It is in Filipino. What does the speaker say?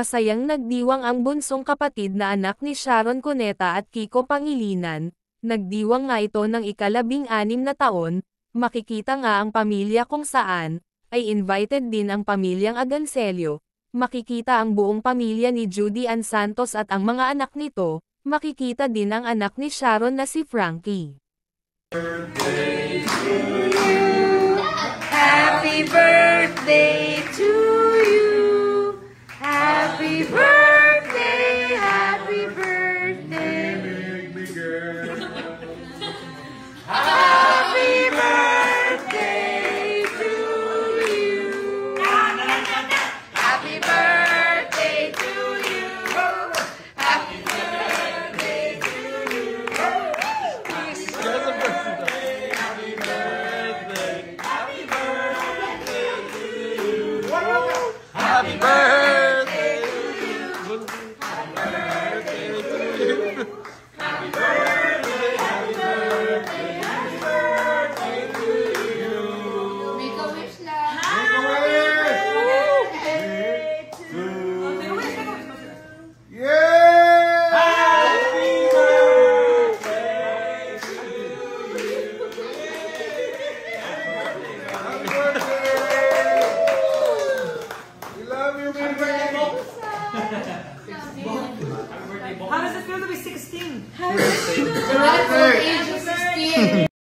Masayang nagdiwang ang bunsong kapatid na anak ni Sharon Cuneta at Kiko Pangilinan. Nagdiwang nga ito ng ika-16 na taon. Makikita nga ang pamilya kung saan, ay invited din ang pamilyang Agancelio. Makikita ang buong pamilya ni Judy Ann Santos at ang mga anak nito. Makikita din ang anak ni Sharon na si Frankie. Birthday to you. Happy birthday to you. Happy birthday, happy birthday. Happy birthday to you. Happy birthday to you. Happy birthday to you. Happy birthday. Happy birthday. Happy birthday to you. Happy birthday.